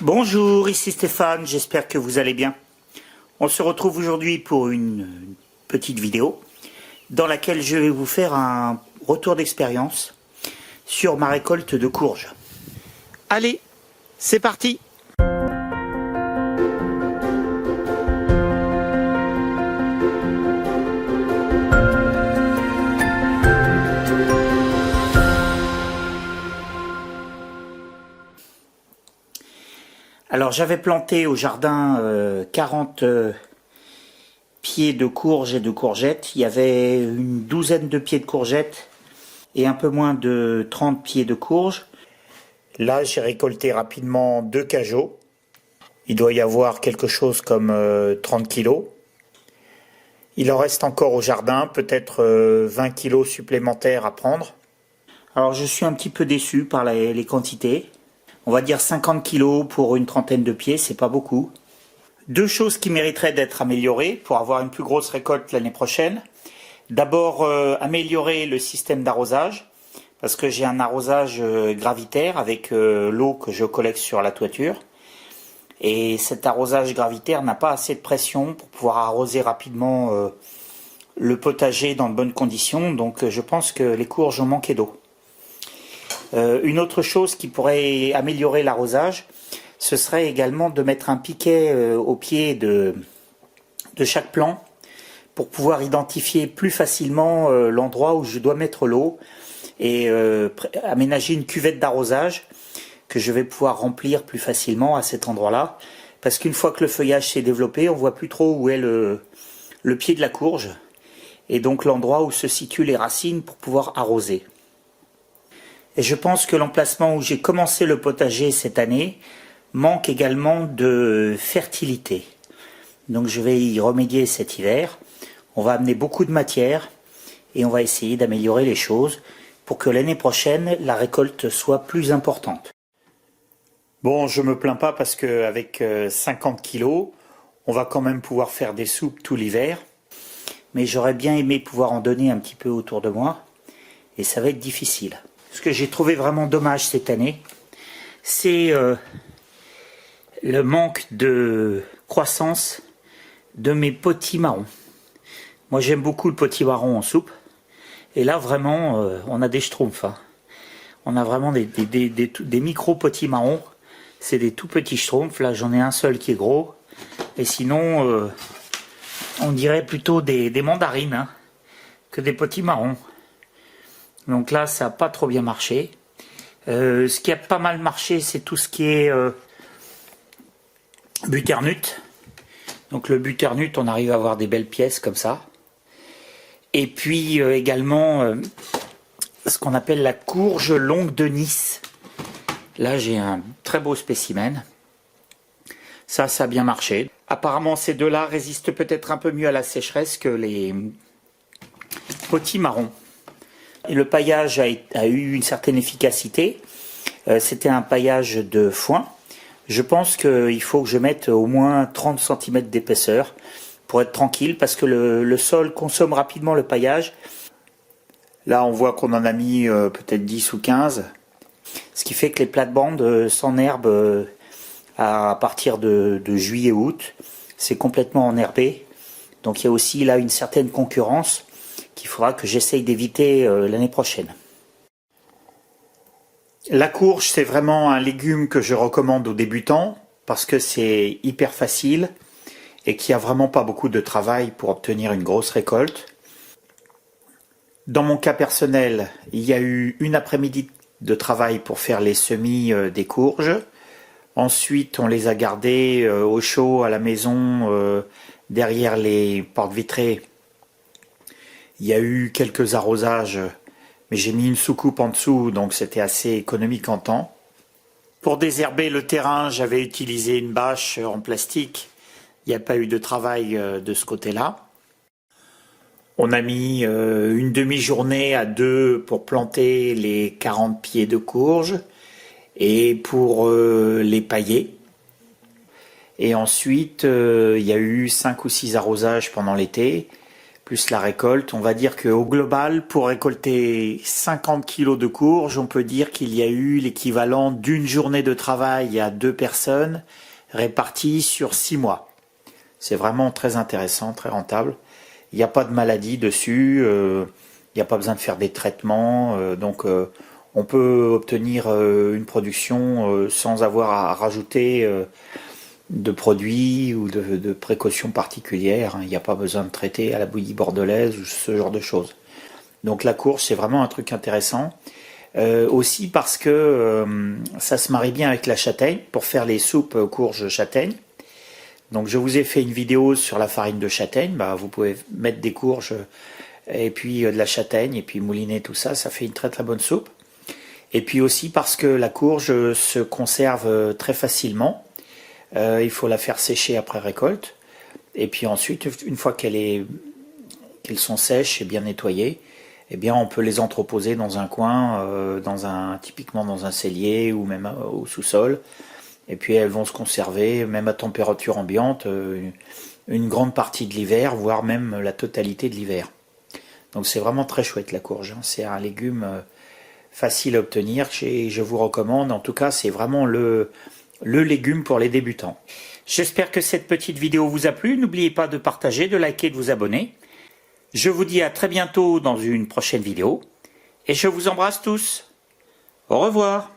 Bonjour, ici Stéphane, j'espère que vous allez bien. On se retrouve aujourd'hui pour une petite vidéo dans laquelle je vais vous faire un retour d'expérience sur ma récolte de courges. Allez, c'est parti! Alors j'avais planté au jardin 40 pieds de courges et de courgettes. Il y avait une douzaine de pieds de courgettes et un peu moins de 30 pieds de courges. Là j'ai récolté rapidement 2 cajots. Il doit y avoir quelque chose comme 30 kilos. Il en reste encore au jardin, peut-être 20 kilos supplémentaires à prendre. Alors je suis un petit peu déçu par les quantités. On va dire 50 kilos pour une trentaine de pieds, c'est pas beaucoup. Deux choses qui mériteraient d'être améliorées pour avoir une plus grosse récolte l'année prochaine. D'abord, améliorer le système d'arrosage, parce que j'ai un arrosage gravitaire avec l'eau que je collecte sur la toiture. Et cet arrosage gravitaire n'a pas assez de pression pour pouvoir arroser rapidement le potager dans de bonnes conditions. Donc je pense que les courges ont manqué d'eau. Une autre chose qui pourrait améliorer l'arrosage, ce serait également de mettre un piquet au pied de chaque plant pour pouvoir identifier plus facilement l'endroit où je dois mettre l'eau et aménager une cuvette d'arrosage que je vais pouvoir remplir plus facilement à cet endroit-là. Parce qu'une fois que le feuillage s'est développé, on voit plus trop où est le pied de la courge et donc l'endroit où se situent les racines pour pouvoir arroser. Et je pense que l'emplacement où j'ai commencé le potager cette année manque également de fertilité. Donc je vais y remédier cet hiver. On va amener beaucoup de matière et on va essayer d'améliorer les choses pour que l'année prochaine, la récolte soit plus importante. Bon, je me plains pas parce qu'avec 50 kilos, on va quand même pouvoir faire des soupes tout l'hiver. Mais j'aurais bien aimé pouvoir en donner un petit peu autour de moi et ça va être difficile. Ce que j'ai trouvé vraiment dommage cette année, c'est le manque de croissance de mes potimarrons. Moi j'aime beaucoup le potimarron en soupe. Et là vraiment, on a des schtroumpfs. Hein. On a vraiment des micro potimarrons. C'est des tout petits schtroumpfs. Là j'en ai un seul qui est gros. Et sinon, on dirait plutôt des mandarines hein, que des potimarrons. Donc là, ça n'a pas trop bien marché. Ce qui a pas mal marché, c'est tout ce qui est butternut. Donc le butternut, on arrive à avoir des belles pièces comme ça. Et puis également, ce qu'on appelle la courge longue de Nice. Là, j'ai un très beau spécimen. Ça a bien marché. Apparemment, ces deux-là résistent peut-être un peu mieux à la sécheresse que les potimarrons. Et le paillage a eu une certaine efficacité. C'était un paillage de foin. Je pense qu'il faut que je mette au moins 30 cm d'épaisseur pour être tranquille parce que le sol consomme rapidement le paillage. Là, on voit qu'on en a mis peut-être 10 ou 15. Ce qui fait que les plates-bandes s'enherbent à partir de juillet-août. C'est complètement enherbé. Donc il y a aussi là une certaine concurrence qu'il faudra que j'essaye d'éviter l'année prochaine. La courge, c'est vraiment un légume que je recommande aux débutants parce que c'est hyper facile et qu'il n'y a vraiment pas beaucoup de travail pour obtenir une grosse récolte. Dans mon cas personnel, il y a eu une après-midi de travail pour faire les semis des courges. Ensuite, on les a gardées au chaud à la maison derrière les portes vitrées. Il y a eu quelques arrosages, mais j'ai mis une soucoupe en dessous, donc c'était assez économique en temps. Pour désherber le terrain, j'avais utilisé une bâche en plastique. Il n'y a pas eu de travail de ce côté-là. On a mis une demi-journée à deux pour planter les 40 pieds de courge et pour les pailler. Et ensuite, il y a eu 5 ou 6 arrosages pendant l'été. plus la récolte. On va dire qu'au global, pour récolter 50 kilos de courges, on peut dire qu'il y a eu l'équivalent d'une journée de travail à 2 personnes réparties sur 6 mois. C'est vraiment très intéressant, très rentable. Il n'y a pas de maladie dessus, il n'y a pas besoin de faire des traitements, donc on peut obtenir une production sans avoir à rajouter de produits ou de précautions particulières. Il n'y a pas besoin de traiter à la bouillie bordelaise ou ce genre de choses. Donc la courge, c'est vraiment un truc intéressant. Aussi parce que ça se marie bien avec la châtaigne pour faire les soupes courges châtaigne. Donc je vous ai fait une vidéo sur la farine de châtaigne. Vous pouvez mettre des courges et puis de la châtaigne et puis mouliner tout ça. Ça fait une très très bonne soupe. Et puis aussi parce que la courge se conserve très facilement. Il faut la faire sécher après récolte. Et puis ensuite, une fois qu'elles sont sèches et bien nettoyées, eh bien on peut les entreposer dans un coin, typiquement dans un cellier ou même au sous-sol. Et puis elles vont se conserver, même à température ambiante, une grande partie de l'hiver, voire même la totalité de l'hiver. Donc c'est vraiment très chouette la courge. C'est un légume facile à obtenir et je vous recommande. En tout cas, c'est vraiment le légume pour les débutants. J'espère que cette petite vidéo vous a plu. N'oubliez pas de partager, de liker, de vous abonner. Je vous dis à très bientôt dans une prochaine vidéo. Et je vous embrasse tous. Au revoir.